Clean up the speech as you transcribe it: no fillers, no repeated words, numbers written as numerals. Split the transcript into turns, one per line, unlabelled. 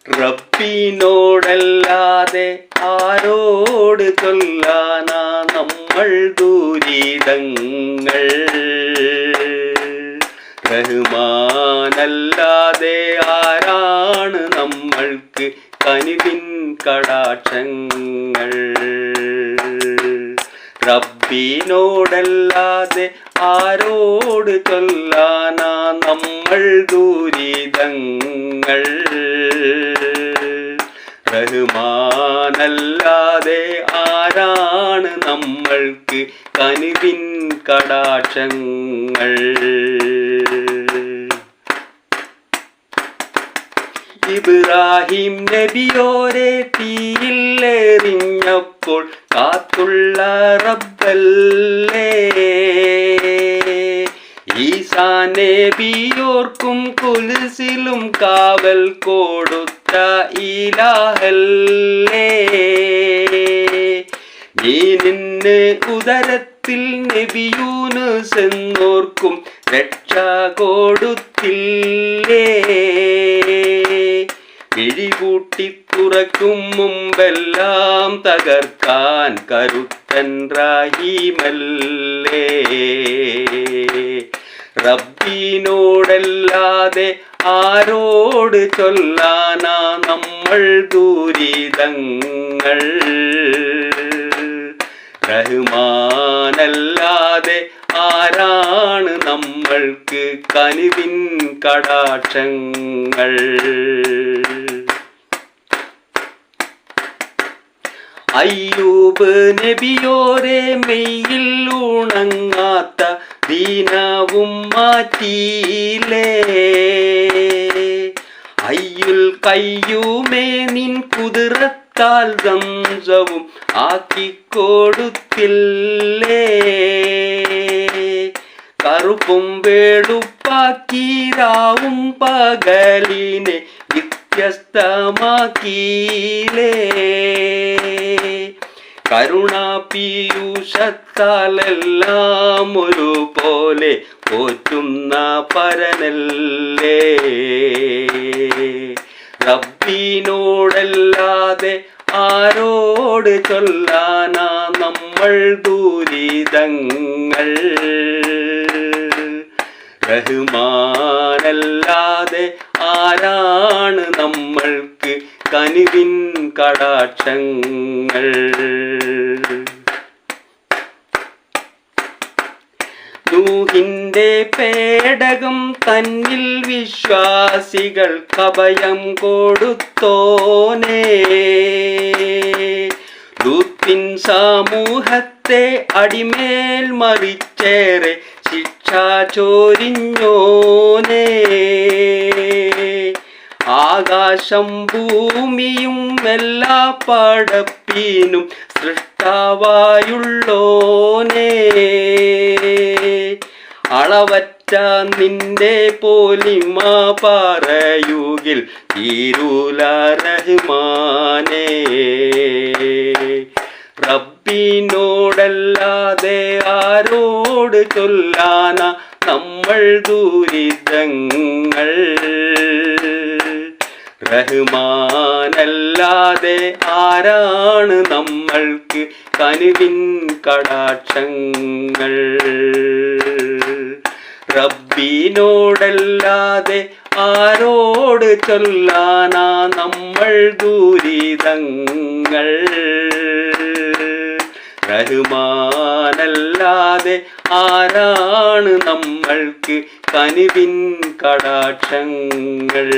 റബ്ബിനോടല്ലാതെ ആരോട് ചൊല്ലാനാ നമ്മൾ ദുരിതങ്ങൾ. റഹ്മാനല്ലാതെ ആരാണ് നമ്മൾക്ക് കനിവിൻ കടാക്ഷങ്ങൾ. റബ്ബിനോടല്ലാതെ ആരോട് ചൊല്ലാനാ നമ്മൾ ദുരിതങ്ങൾ. റഹ്മാനല്ലാതെ ആരാണ് നമ്മൾക്ക് കനിവിൻ കടാക്ഷങ്ങൾ. ഇബ്രാഹിം നബിയോരെ തീയിലെറിഞ്ഞപ്പോൾ കാത്തുള്ള റബ്ബല്ലേ. ഈസാ നബിയോർക്കും കുൽസിലും കാവൽ കൊടുത്ത ഇലാഹല്ലേ. നീനിന്ന് ഉദരത്തിൽ നബിയൂനുസ് എന്നോർക്കും രക്ഷ കൊടുത്തില്ലേ. കിഴികൂട്ടി തുറക്കും മുമ്പെല്ലാം തകർക്കാൻ കരുത്തൻ റഹീമല്ലേ. റബ്ബിനോടല്ലാതെ ആരോട് ചൊല്ലാനാ നമ്മൾ ദുരിതങ്ങൾ. റഹ്മാനല്ലാതെ ആരാണ് നമ്മൾക്ക് കനിവിൻ കടാക്ഷങ്ങൾ. അയ്യൂബ് നബിയോരെ മെയ്യിൽ ഉണങ്ങാത്ത ദീനവും മാറ്റിയില്ലേ. അയ്യുൽ കയ്യൂമേ നിൻ കുതിരത്താൽ സംസവും ആക്കിക്കൊടുത്തില്ലേ. കറുപ്പും വെളുപ്പാക്കിരാവും പകലിനെ വ്യത്യസ്തമാക്കിയില്ലേ. കരുണാപീയൂഷത്താലെല്ലാം ഒരുപോലെ പോറ്റുന്ന പരനല്ലേ. റബ്ബിനോടല്ലാതെ ആരോട് ചൊല്ലാനാ നമ്മൾ ദുരിതങ്ങൾ. റഹ്മാനല്ലാതെ ആരാണ് നമ്മൾക്ക് കനിവിൻ കടാക്ഷങ്ങൾ. നൂഹിന്റെ പേടകം തന്നിൽ വിശ്വാസികൾക്ക് അഭയം കൊടുത്തോനേ. ലൂത്തിൻ സമൂഹത്തെ അടിമേൽ മറിച്ചേറെ ശിക്ഷ ചോരിഞ്ഞോനേ. ആകാശം ഭൂമിയും എല്ലാ പടപ്പിനും സൃഷ്ടാവായുള്ളോനേ. അളവറ്റ നിന്റെ പോലിമ പറയുകിൽ തീരൂല റഹ്മാനേ. റബ്ബിനോടല്ലാതെ ആരോട് ചൊല്ലാന നമ്മൾ ദുരിതങ്ങൾ. റഹ്മാനല്ലാതെ ആരാണ് നമ്മൾക്ക് കനിവിൻ കടാക്ഷങ്ങൾ. റബ്ബിനോടല്ലാതെ ആരോട് ചൊല്ലാനാ നമ്മൾ ദുരിതങ്ങൾ. റഹ്മാനല്ലാതെ ആരാണ് നമ്മൾക്ക് കനിവിൻ കടാക്ഷങ്ങൾ.